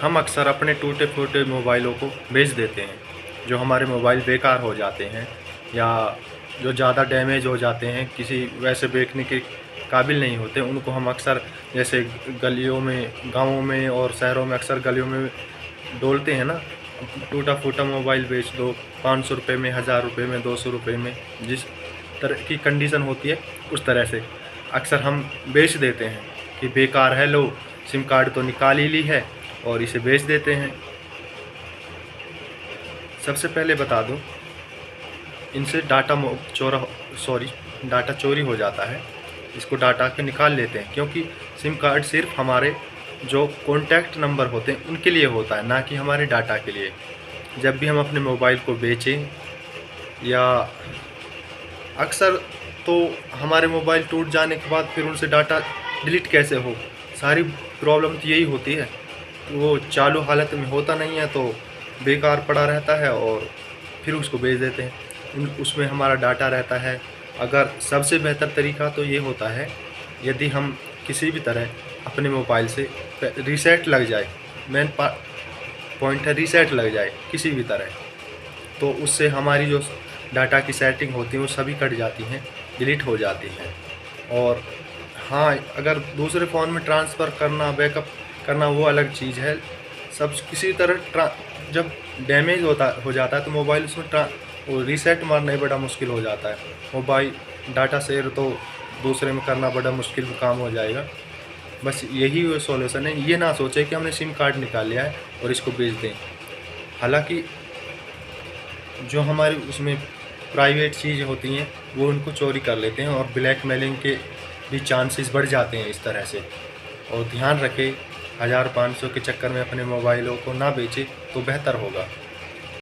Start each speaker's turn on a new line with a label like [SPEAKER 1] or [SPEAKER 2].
[SPEAKER 1] हम अक्सर अपने टूटे फूटे मोबाइलों को बेच देते हैं। जो हमारे मोबाइल बेकार हो जाते हैं या जो ज़्यादा डैमेज हो जाते हैं, किसी वैसे बेचने के काबिल नहीं होते, उनको हम अक्सर जैसे गलियों में, गाँवों में और शहरों में अक्सर गलियों में डोलते हैं ना, टूटा फूटा मोबाइल बेच दो 500 रुपये में, 1000 रुपये में, 200 रुपये में, जिस तरह की कंडीशन होती है उस तरह से अक्सर हम बेच देते हैं कि बेकार है, लो सिम कार्ड तो निकाल ही ली है, और इसे बेच देते हैं। सबसे पहले बता दूं, इनसे डाटा चोरी हो जाता है। इसको डाटा के निकाल लेते हैं, क्योंकि सिम कार्ड सिर्फ हमारे जो कॉन्टैक्ट नंबर होते हैं उनके लिए होता है, ना कि हमारे डाटा के लिए। जब भी हम अपने मोबाइल को बेचें या अक्सर तो हमारे मोबाइल टूट जाने के बाद फिर उनसे डाटा डिलीट कैसे हो, सारी प्रॉब्लम तो यही होती है। वो चालू हालत में होता नहीं है तो बेकार पड़ा रहता है और फिर उसको बेच देते हैं। उसमें हमारा डाटा रहता है। अगर सबसे बेहतर तरीका तो ये होता है, यदि हम किसी भी तरह अपने मोबाइल से रीसेट लग जाए, मेन पॉइंट है रीसेट लग जाए किसी भी तरह, तो उससे हमारी जो डाटा की सेटिंग होती है वो सभी कट जाती हैं, डिलीट हो जाती हैं। और हाँ, अगर दूसरे फ़ोन में ट्रांसफ़र करना, बैकअप करना, वो अलग चीज़ है। सब किसी तरह जब डैमेज हो जाता है तो मोबाइल उसमें वो रीसेट मारना ही बड़ा मुश्किल हो जाता है। मोबाइल डाटा शेयर तो दूसरे में करना बड़ा मुश्किल काम हो जाएगा। बस यही वो सॉल्यूशन है। ये ना सोचें कि हमने सिम कार्ड निकाल लिया है और इसको बेच दें। हालांकि जो हमारी उसमें प्राइवेट चीज़ें होती हैं वो उनको चोरी कर लेते हैं और ब्लैकमेलिंग के भी चांसेस बढ़ जाते हैं इस तरह से। और ध्यान रखें, 1000-500 के चक्कर में अपने मोबाइलों को ना बेचें तो बेहतर होगा।